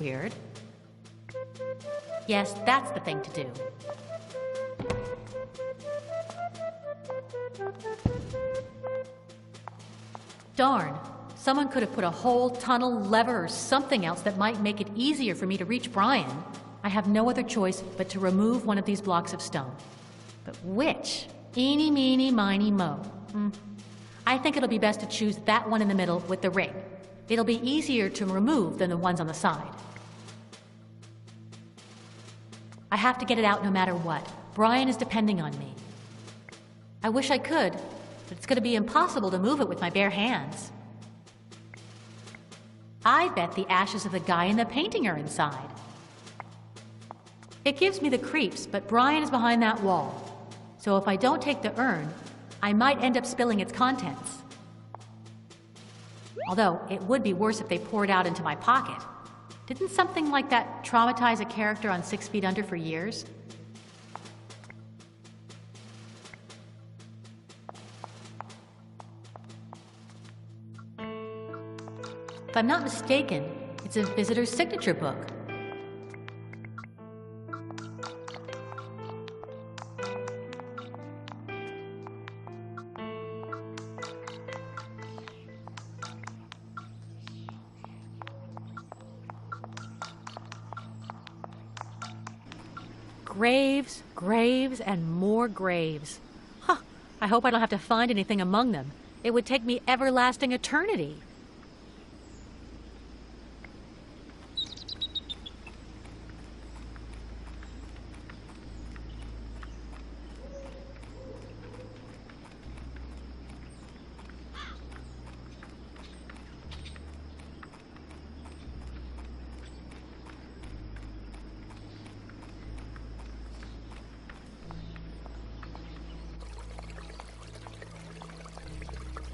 Weird. Yes, that's the thing to do. Darn. Someone could have put a hole, tunnel, lever, or something else that might make it easier for me to reach Brian. I have no other choice but to remove one of these blocks of stone. But which? Eeny, meeny, miny, mo. I think it'll be best to choose that one in the middle with the ring. It'll be easier to remove than the ones on the side. I have to get it out no matter what. Brian is depending on me. I wish I could, but it's going to be impossible to move it with my bare hands. I bet the ashes of the guy in the painting are inside. It gives me the creeps, but Brian is behind that wall. So if I don't take the urn, I might end up spilling its contents. Although, it would be worse if they poured out into my pocket. Didn't something like that traumatize a character on 6 Feet Under for years? If I'm not mistaken, it's a visitor's signature book. Graves, graves, and more graves. Huh, I hope I don't have to find anything among them. It would take me everlasting eternity.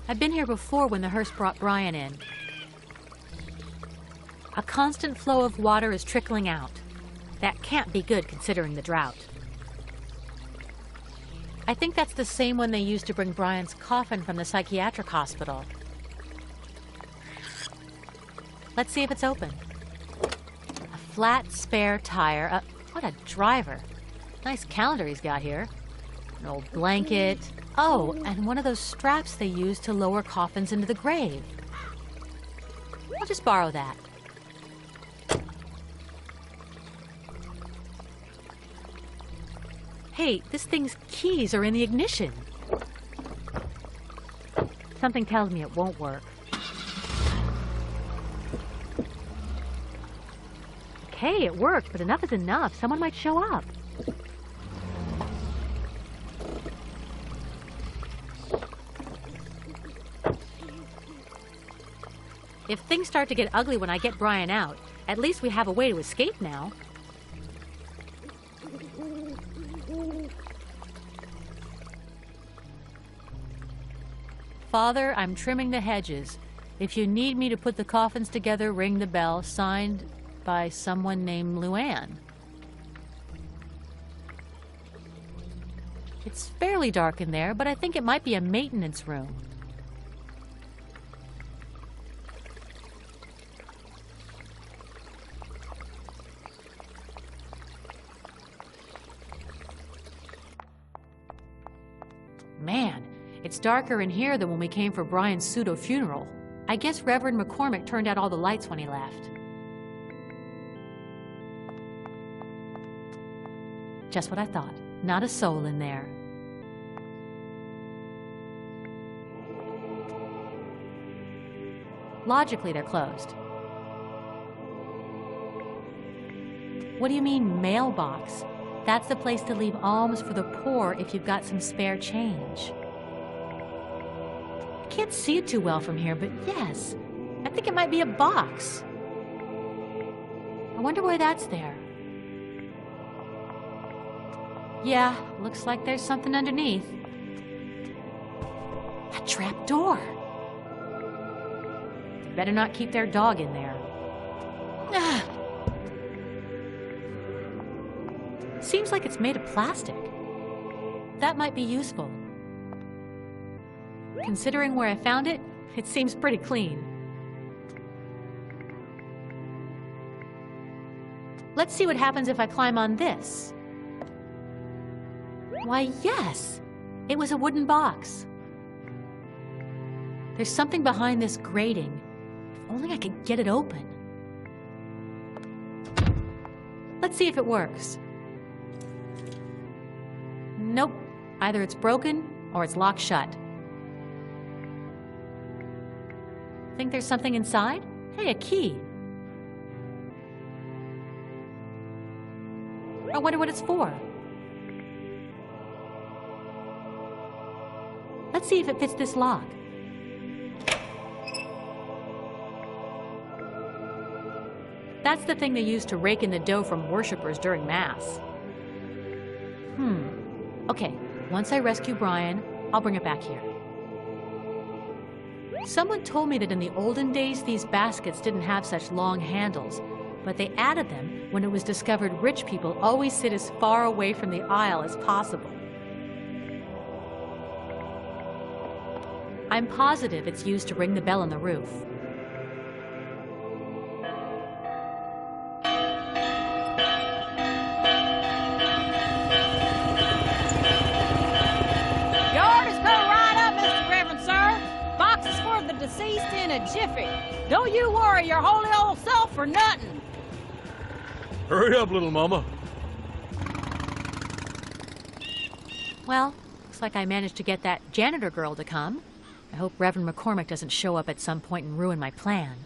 I've been here before when the hearse brought Brian in. A constant flow of water is trickling out. That can't be good considering the drought. I think that's the same one they used to bring Brian's coffin from the psychiatric hospital. Let's see if it's open. A flat spare tire. What a driver. Nice calendar he's got here. An old blanket. Oh, and one of those straps they use to lower coffins into the grave. I'll just borrow that. Hey, this thing's keys are in the ignition. Something tells me it won't work. Okay, it worked, but enough is enough. Someone might show up. If things start to get ugly when I get Brian out, at least we have a way to escape now. Father, I'm trimming the hedges. If you need me to put the coffins together, ring the bell. Signed by someone named Luann. It's fairly dark in there, but I think it might be a maintenance room. Man, it's darker in here than when we came for Brian's pseudo-funeral. I guess Reverend McCormick turned out all the lights when he left. Just what I thought. Not a soul in there. Logically, they're closed. What do you mean, mailbox? That's the place to leave alms for the poor if you've got some spare change. I can't see it too well from here, but yes, I think it might be a box. I wonder why that's there. Yeah, looks like there's something underneath. A trap door. Better not keep their dog in there. Ah. Seems like it's made of plastic. That might be useful. Considering where I found it, it seems pretty clean. Let's see what happens if I climb on this. Why, yes! It was a wooden box. There's something behind this grating. If only I could get it open. Let's see if it works. Nope. Either it's broken or it's locked shut. Think there's something inside? Hey, a key. I wonder what it's for. Let's see if it fits this lock. That's the thing they use to rake in the dough from worshippers during Mass. Okay, once I rescue Brian, I'll bring it back here. Someone told me that in the olden days, these baskets didn't have such long handles, but they added them when it was discovered rich people always sit as far away from the aisle as possible. I'm positive it's used to ring the bell on the roof. Deceased in a jiffy. Don't you worry your holy old self for nothing. Hurry up, little mama. Well, looks like I managed to get that janitor girl to come. I hope Reverend McCormick doesn't show up at some point and ruin my plan.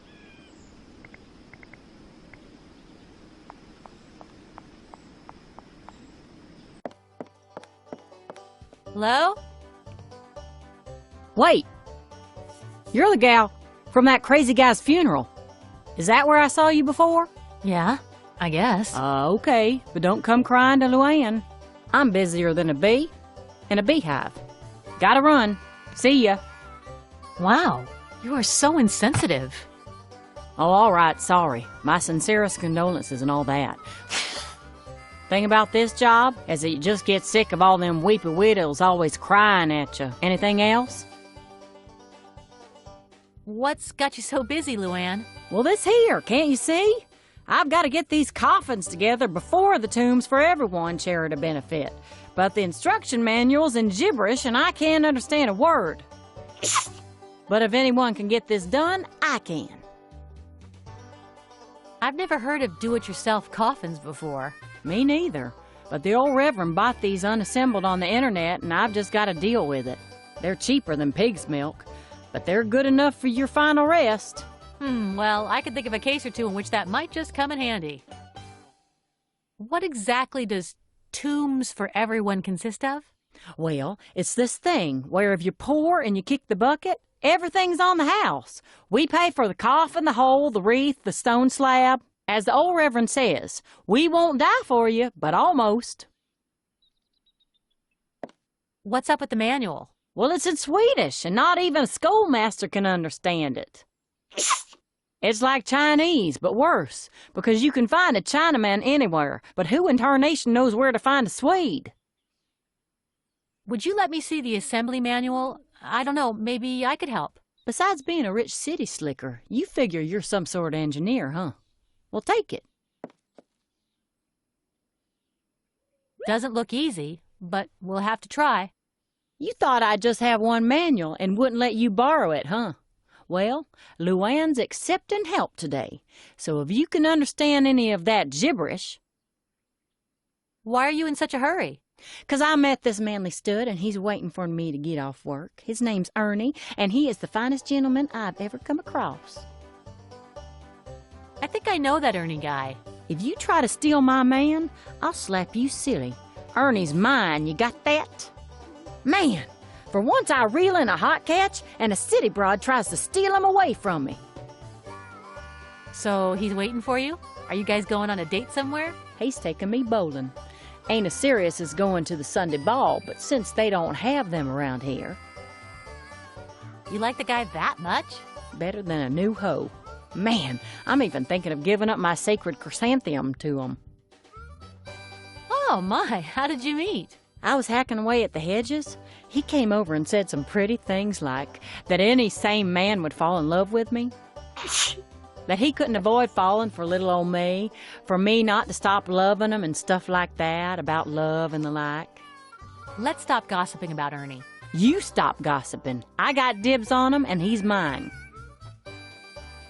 Hello? Wait. You're the gal from that crazy guy's funeral. Is that where I saw you before? Yeah, I guess. Okay, but don't come crying to Luann. I'm busier than a bee in a beehive. Gotta run. See ya. Wow, you are so insensitive. Oh, all right, sorry. My sincerest condolences and all that. Thing about this job is that you just get sick of all them weepy widows always crying at you. Anything else? What's got you so busy, Luann? Well, this here, can't you see? I've got to get these coffins together before the Tombs for Everyone charity benefit. But the instruction manual's in gibberish and I can't understand a word. But if anyone can get this done, I can. I've never heard of do-it-yourself coffins before. Me neither. But the old Reverend bought these unassembled on the internet and I've just got to deal with it. They're cheaper than pig's milk, but they're good enough for your final rest. Well, I could think of a case or two in which that might just come in handy. What exactly does Tombs for Everyone consist of? Well, it's this thing where if you're poor and you kick the bucket, everything's on the house. We pay for the coffin, the hole, the wreath, the stone slab. As the old Reverend says, we won't die for you, but almost. What's up with the manual? Well, it's in Swedish, and not even a schoolmaster can understand it. It's like Chinese, but worse, because you can find a Chinaman anywhere, but who in tarnation knows where to find a Swede? Would you let me see the assembly manual? I don't know, maybe I could help. Besides being a rich city slicker, you figure you're some sort of engineer, huh? Well, take it. Doesn't look easy, but we'll have to try. You thought I'd just have one manual and wouldn't let you borrow it, huh? Well, Luann's accepting help today, so if you can understand any of that gibberish... Why are you in such a hurry? 'Cause I met this manly stud and he's waiting for me to get off work. His name's Ernie, and he is the finest gentleman I've ever come across. I think I know that Ernie guy. If you try to steal my man, I'll slap you silly. Ernie's mine, you got that? Man, for once I reel in a hot catch and a city broad tries to steal him away from me. So he's waiting for you? Are you guys going on a date somewhere? He's taking me bowling. Ain't as serious as going to the Sunday ball, but since they don't have them around here... You like the guy that much? Better than a new hoe. Man, I'm even thinking of giving up my sacred chrysanthemum to him. Oh my, how did you meet? I was hacking away at the hedges. He came over and said some pretty things like that any sane man would fall in love with me. That he couldn't avoid falling for little old me, for me not to stop loving him and stuff like that, about love and the like. Let's stop gossiping about Ernie. You stop gossiping. I got dibs on him and he's mine.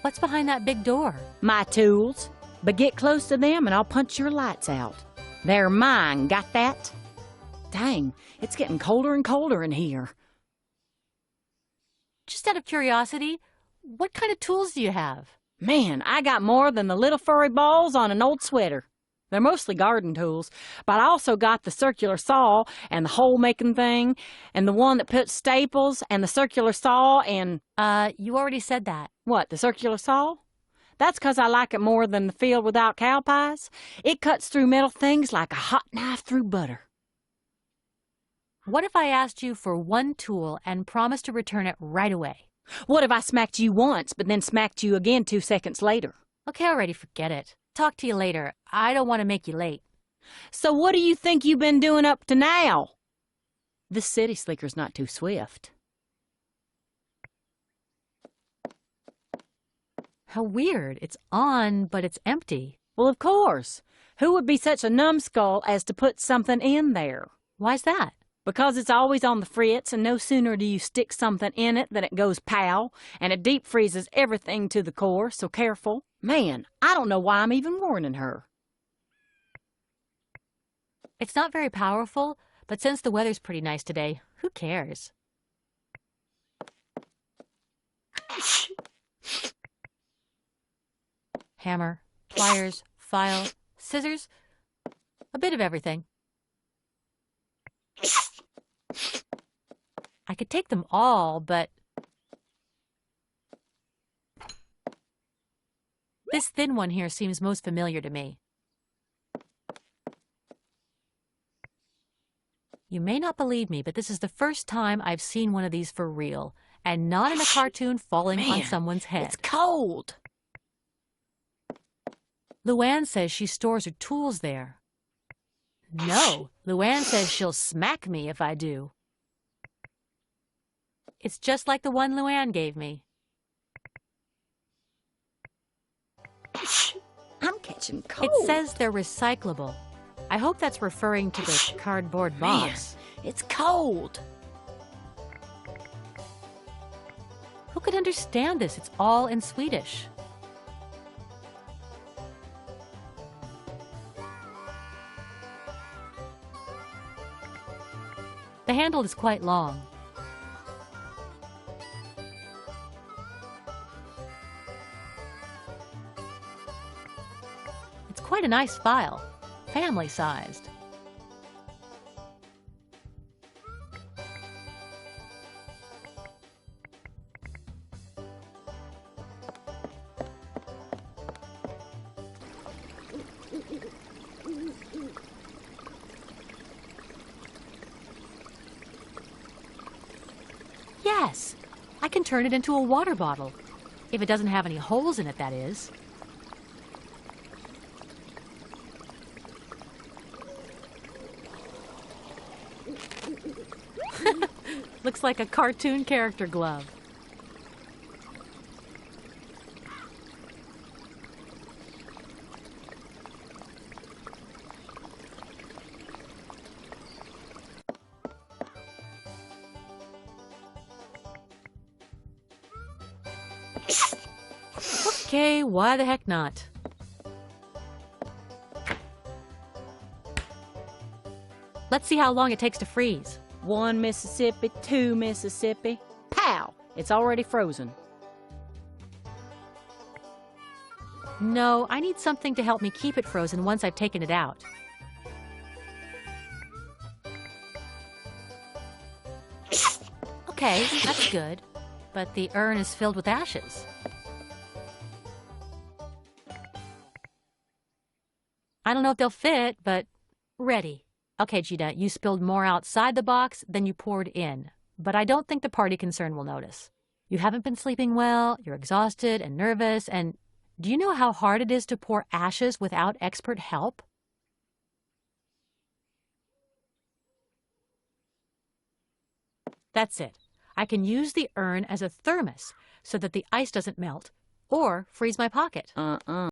What's behind that big door? My tools. But get close to them and I'll punch your lights out. They're mine, got that? Dang, it's getting colder and colder in here. Just out of curiosity, what kind of tools do you have? Man, I got more than the little furry balls on an old sweater. They're mostly garden tools, but I also got the circular saw and the hole-making thing, and the one that puts staples, and the circular saw, and... You already said that. What, the circular saw? That's 'cause I like it more than the field without cow pies. It cuts through metal things like a hot knife through butter. What if I asked you for one tool and promised to return it right away? What if I smacked you once, but then smacked you again 2 seconds later? Okay, already, forget it. Talk to you later. I don't want to make you late. So what do you think you've been doing up to now? This city slicker's not too swift. How weird. It's on, but it's empty. Well, of course. Who would be such a numbskull as to put something in there? Why's that? Because it's always on the fritz, and no sooner do you stick something in it than it goes pow, and it deep freezes everything to the core, so careful. Man, I don't know why I'm even warning her. It's not very powerful, but since the weather's pretty nice today, who cares? Hammer, pliers, file, scissors, a bit of everything. I could take them all, but this thin one here seems most familiar to me. You may not believe me, but this is the first time I've seen one of these for real, and not in a cartoon falling on someone's head. It's cold. Luann says she stores her tools there. No, Luann says she'll smack me if I do. It's just like the one Luann gave me. I'm catching cold. It says they're recyclable. I hope that's referring to the cardboard box. Man, it's cold. Who could understand this? It's all in Swedish. The handle is quite long. It's quite a nice file, family-sized. Yes, I can turn it into a water bottle. If it doesn't have any holes in it, that is. Looks like a cartoon character glove. Okay, why the heck not? Let's see how long it takes to freeze. 1 Mississippi, 2 Mississippi. Pow! It's already frozen. No, I need something to help me keep it frozen once I've taken it out. Okay, that's good. But the urn is filled with ashes. I don't know if they'll fit, but ready. Okay, Gina, you spilled more outside the box than you poured in, but I don't think the party concern will notice. You haven't been sleeping well, you're exhausted and nervous, and do you know how hard it is to pour ashes without expert help? That's it. I can use the urn as a thermos so that the ice doesn't melt, Or freeze my pocket. Uh-uh.